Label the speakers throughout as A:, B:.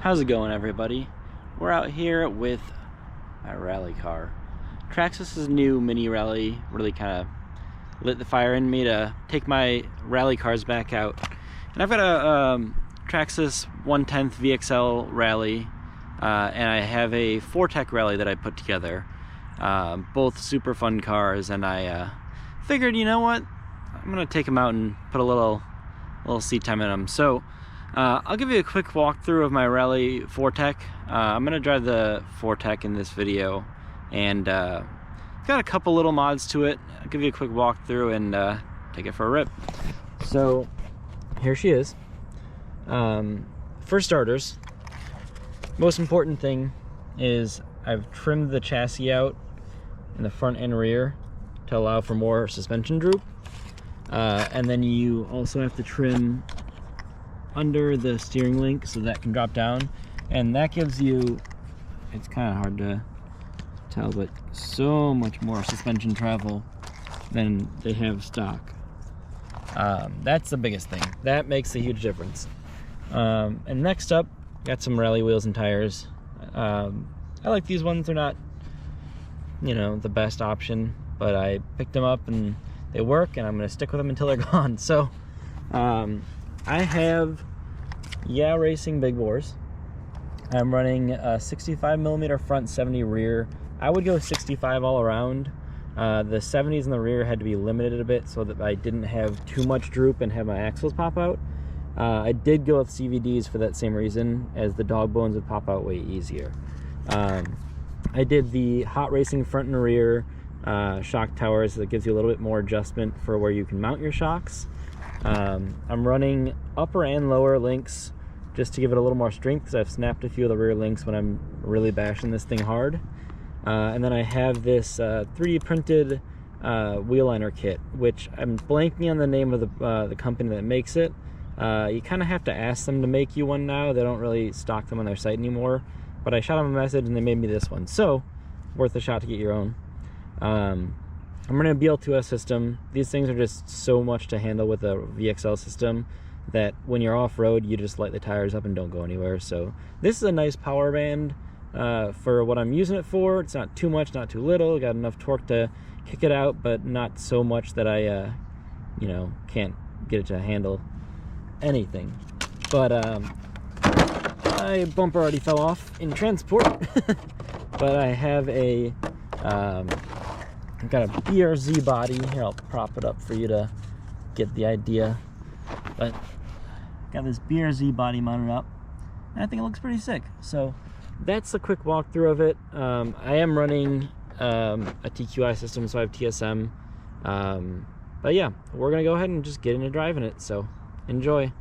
A: How's it going, everybody? We're out here with my rally car. Traxxas' new mini rally really kind of lit the fire in me to take my rally cars back out. And I've got a Traxxas 1/10 VXL rally, and I have a Fortec rally that I put together. Both super fun cars, and I figured, you know what? I'm gonna take them out and put a little seat time in them. So I'll give you a quick walkthrough of my rally Fortec. I'm gonna drive the Fortec in this video, and got a couple little mods to it. I'll give you a quick walkthrough and take it for a rip. So here she is. For starters, most important thing is I've trimmed the chassis out in the front and rear to allow for more suspension droop. And then you also have to trim under the steering link so that can drop down, and that gives you, it's kind of hard to tell, but so much more suspension travel than they have stock. That's the biggest thing. That makes a huge difference. And next up, got some rally wheels and tires. I like these ones. They're not, you know, the best option, but I picked them up and they work, and I'm gonna stick with them until they're gone. So I have Racing big bores. I'm running a 65mm front, 70 rear. I would go 65 all around. The 70s in the rear had to be limited a bit so that I didn't have too much droop and have my axles pop out. I did go with CVDs for that same reason, as the dog bones would pop out way easier. I did the hot racing front and rear shock towers, so that gives you a little bit more adjustment for where you can mount your shocks. I'm running upper and lower links just to give it a little more strength, because I've snapped a few of the rear links when I'm really bashing this thing hard. And then I have this 3D printed wheel liner kit, which I'm blanking on the name of the company that makes it. You kind of have to ask them to make you one now. They don't really stock them on their site anymore, but I shot them a message and they made me this one, so worth a shot to get your own. I'm running a BL2S system. These things are just so much to handle with a VXL system that when you're off-road, you just light the tires up and don't go anywhere. So this is a nice power band for what I'm using it for. It's not too much, not too little. Got enough torque to kick it out, but not so much that I, you know, can't get it to handle anything. But my bumper already fell off in transport. But I have a I've got a BRZ body here. I'll prop it up for you to get the idea. But got this BRZ body mounted up, and I think it looks pretty sick. So that's a quick walkthrough of it. I am running a TQI system, so I have TSM. But yeah, we're gonna go ahead and just get into driving it. So enjoy.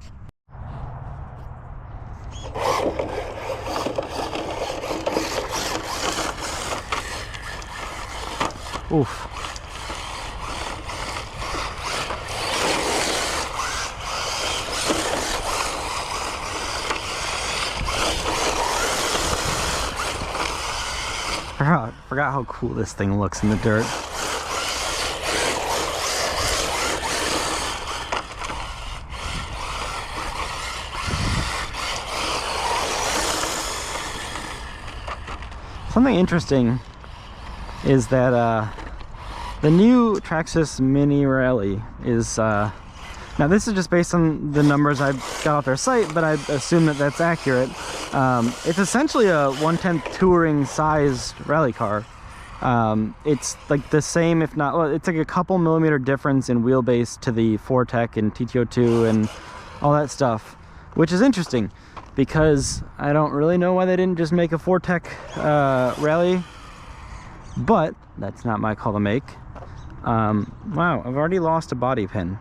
A: Oof. Forgot how cool this thing looks in the dirt. Something interesting is that the new Traxxas Mini Rally is, now this is just based on the numbers I got off their site, but I assume that that's accurate. It's essentially a 1/10 touring sized rally car. It's like the same, if not, well, it's like a couple millimeter difference in wheelbase to the Fortec and TTO2 and all that stuff, which is interesting because I don't really know why they didn't just make a Fortec rally, but that's not my call to make. Wow, I've already lost a body pin.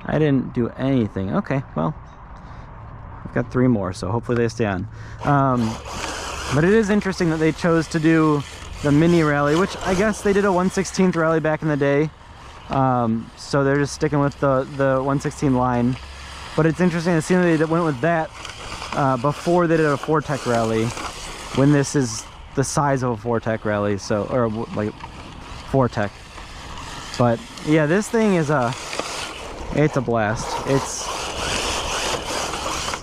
A: I didn't do anything. Okay, well, I've got 3 more, so hopefully they stay on. But it is interesting that they chose to do the mini rally, which I guess they did a 1/16 rally back in the day. So they're just sticking with the 1/16 line. But it's interesting to see that they went with that before they did a Fortec rally, when this is the size of a Fortec rally, so, or like Fortec. But yeah, this thing is it's a blast. It's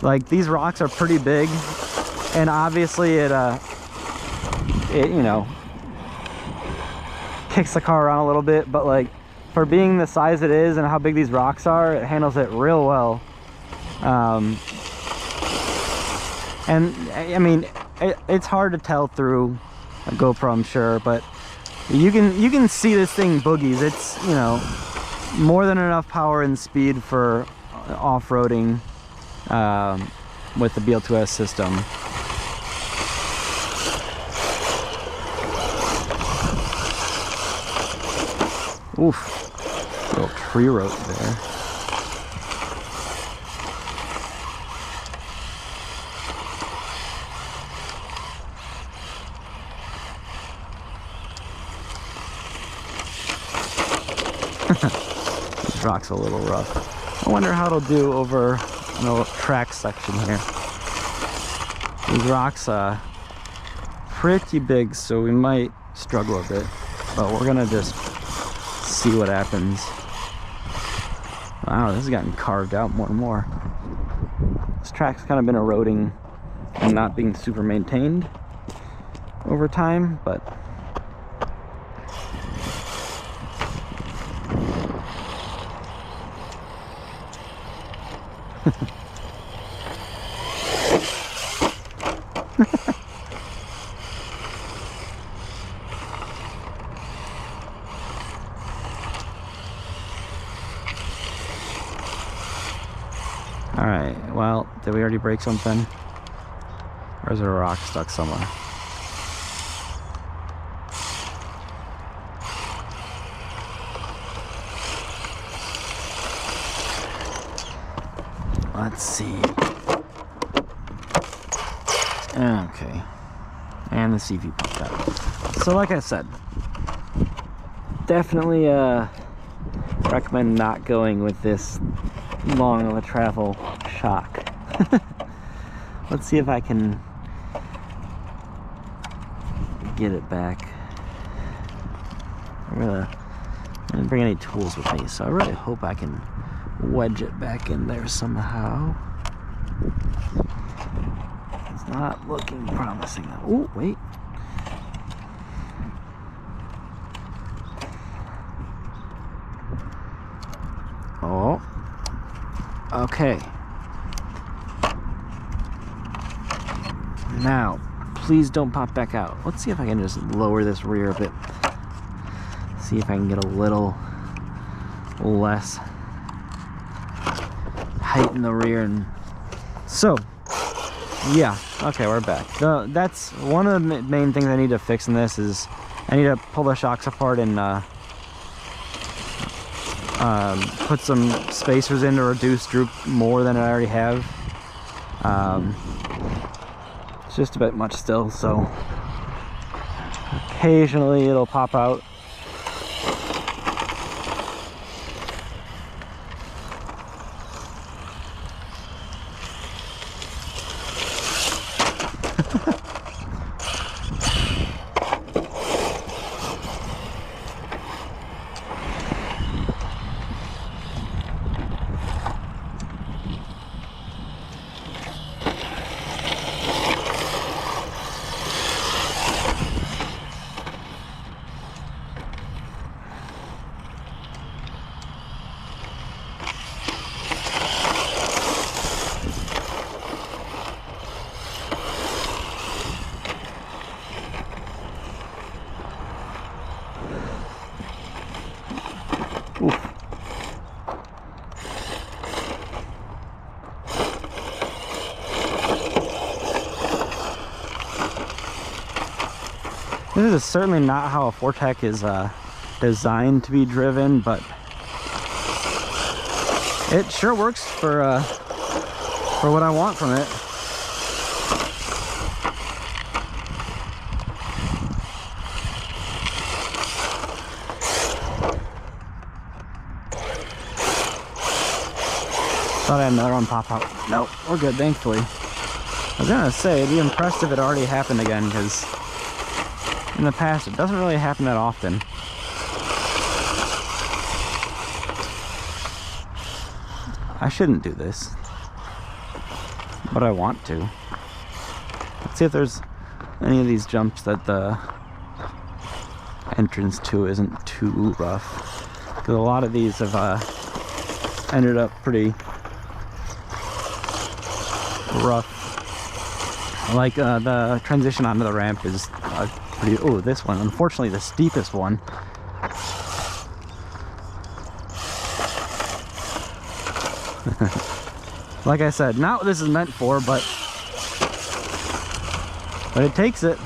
A: like, these rocks are pretty big, and obviously it you know, kicks the car around a little bit, but like for being the size it is and how big these rocks are, it handles it real well. And I mean, it's hard to tell through a GoPro, I'm sure, but you can see this thing boogies. It's, you know, more than enough power and speed for off-roading with the BL2S system. Oof, little tree rope there. This rock's a little rough. I wonder how it'll do over in the track section here. These rocks are pretty big, so we might struggle a bit, but we're gonna just see what happens. Wow, this has gotten carved out more and more. This track's kind of been eroding and not being super maintained over time, but alright, well, did we already break something? Or is there a rock stuck somewhere? Let's see. Okay. And the CV popped out. So like I said, definitely recommend not going with this long of a travel shock. Let's see if I can get it back. I didn't bring any tools with me, so I really hope I can wedge it back in there somehow. It's not looking promising. Oh, wait. Oh. Okay. Now, please don't pop back out. Let's see if I can just lower this rear a bit. See if I can get a little less height in the rear. And so yeah, okay, we're back. That's one of the main things I need to fix in this is I need to pull the shocks apart and put some spacers in to reduce droop more than I already have. It's just a bit much still, so occasionally it'll pop out. This is certainly not how a Fortec is designed to be driven, but it sure works for what I want from it. Thought I had another one pop out. Nope, we're good, thankfully. I was gonna say, I'd be impressed if it already happened again, because in the past it doesn't really happen that often. I shouldn't do this, but I want to. Let's see if there's any of these jumps that the entrance to isn't too rough. Because a lot of these have ended up pretty rough. Like the transition onto the ramp is pretty... Oh, this one, unfortunately the steepest one. Like I said, not what this is meant for, but it takes it.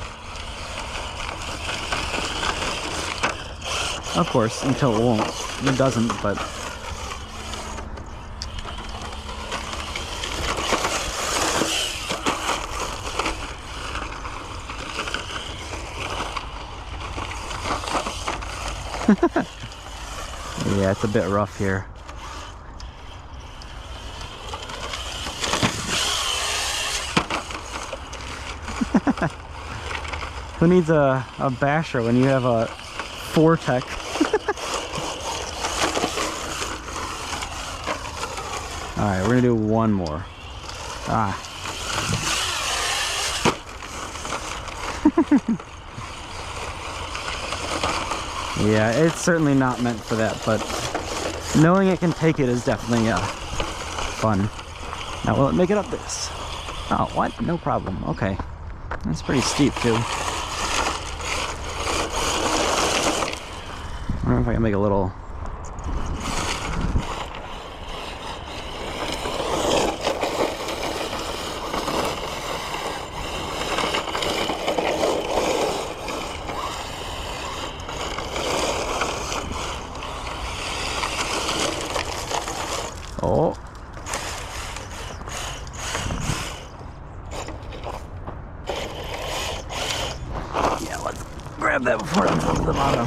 A: Of course, until it won't. It doesn't, but... Yeah, it's a bit rough here. Who needs a basher when you have a 4-tech? Alright, we're gonna do one more. Ah. Yeah, it's certainly not meant for that, but knowing it can take it is definitely fun. Now, will it make it up this? Oh, what? No problem. Okay. That's pretty steep, too. I don't know if I can make a little... Oh. Yeah, let's grab that before it falls to the bottom.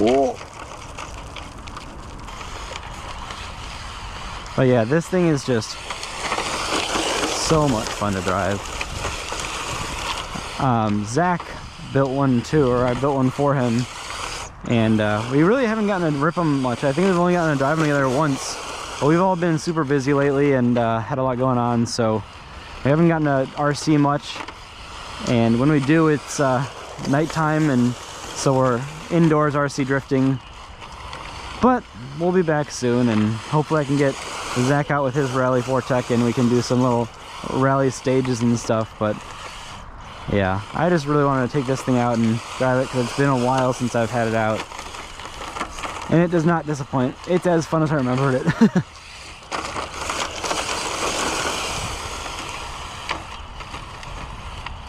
A: Whoa. But yeah, this thing is just so much fun to drive. Zach built one too, or I built one for him, and we really haven't gotten to rip them much. I think we've only gotten to drive them together once, but we've all been super busy lately and had a lot going on, so we haven't gotten to RC much. And when we do, it's nighttime, and so we're indoors RC drifting. But we'll be back soon, and hopefully I can get Zach out with his Rally 4-tech and we can do some little rally stages and stuff. But yeah, I just really wanted to take this thing out and drive it because it's been a while since I've had it out, and it does not disappoint. It's as fun as I remembered it.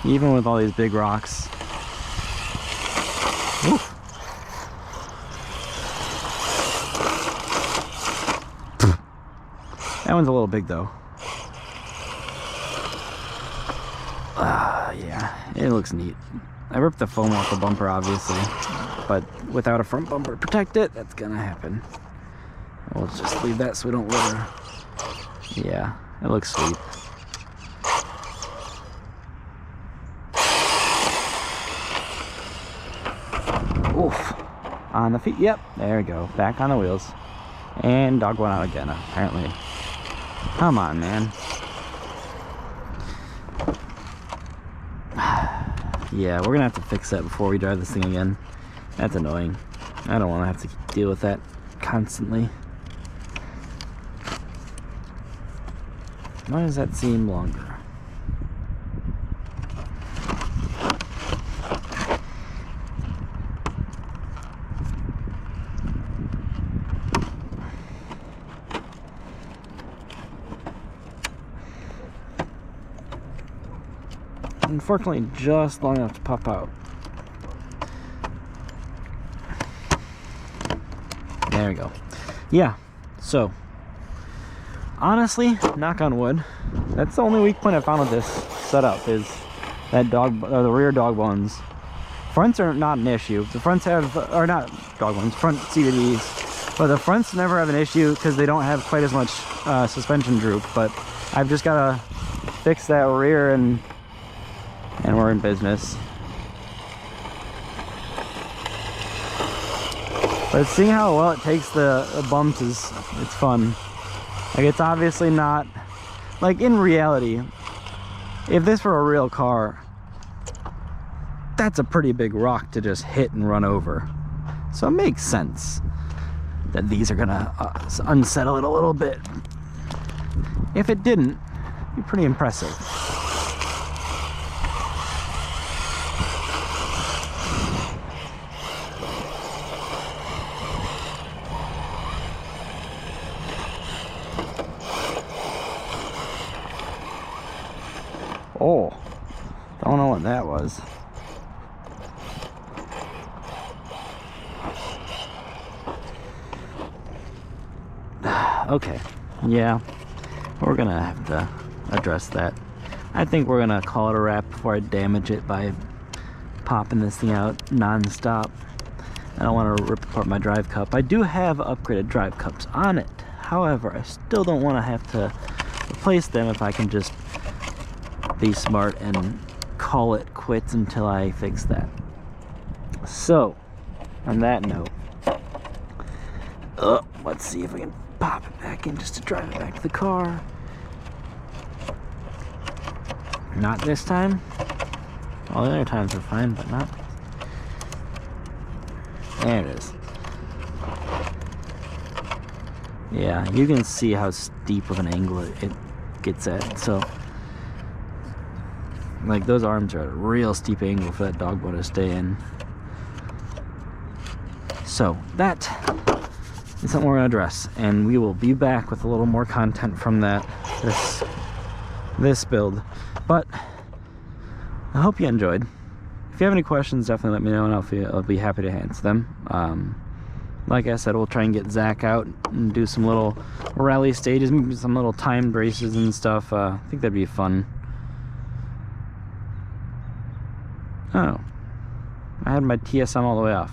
A: Even with all these big rocks. Oof. That one's a little big though. Yeah, it looks neat. I ripped the foam off the bumper obviously, but without a front bumper to protect it, that's gonna happen. We'll just leave that so we don't litter. Yeah, it looks sweet. Oof. On the feet, yep, there we go. Back on the wheels. And dog went out again, apparently. Come on, man. Yeah, we're gonna have to fix that before we drive this thing again. That's annoying. I don't want to have to deal with that constantly. Why does that seem longer? Unfortunately, just long enough to pop out. There we go. Yeah, so honestly, knock on wood, that's the only weak point I found with this setup is that the rear dog bones. Fronts are not an issue. The fronts have, or not dog bones, front CVDs, but the fronts never have an issue because they don't have quite as much suspension droop. But I've just got to fix that rear and we're in business. But seeing how well it takes the bumps it's fun. Like, it's obviously not, like, in reality, if this were a real car, that's a pretty big rock to just hit and run over. So it makes sense that these are gonna unsettle it a little bit. If it didn't, it'd be pretty impressive. Oh, don't know what that was. Okay, yeah, we're gonna have to address that. I think we're gonna call it a wrap before I damage it by popping this thing out non-stop. I don't want to rip apart my drive cup. I do have upgraded drive cups on it. However, I still don't want to have to replace them if I can just be smart and call it quits until I fix that. So, on that note, let's see if we can pop it back in just to drive it back to the car. Not this time. All the other times are fine, but not. There it is. Yeah, you can see how steep of an angle it gets at. So, like, those arms are at a real steep angle for that dog boat to stay in. So that is something we're gonna address, and we will be back with a little more content from this build. But I hope you enjoyed. If you have any questions, definitely let me know, and I'll be happy to answer them. Like I said, we'll try and get Zach out and do some little rally stages, maybe some little timed races and stuff. I think that'd be fun. Oh, I had my TSM all the way off.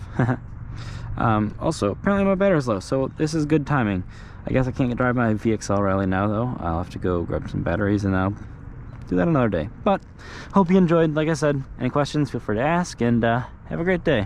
A: Also, apparently my battery's low, so this is good timing. I guess I can't drive my VXL rally now, though. I'll have to go grab some batteries, and I'll do that another day. But hope you enjoyed. Like I said, any questions, feel free to ask, and have a great day.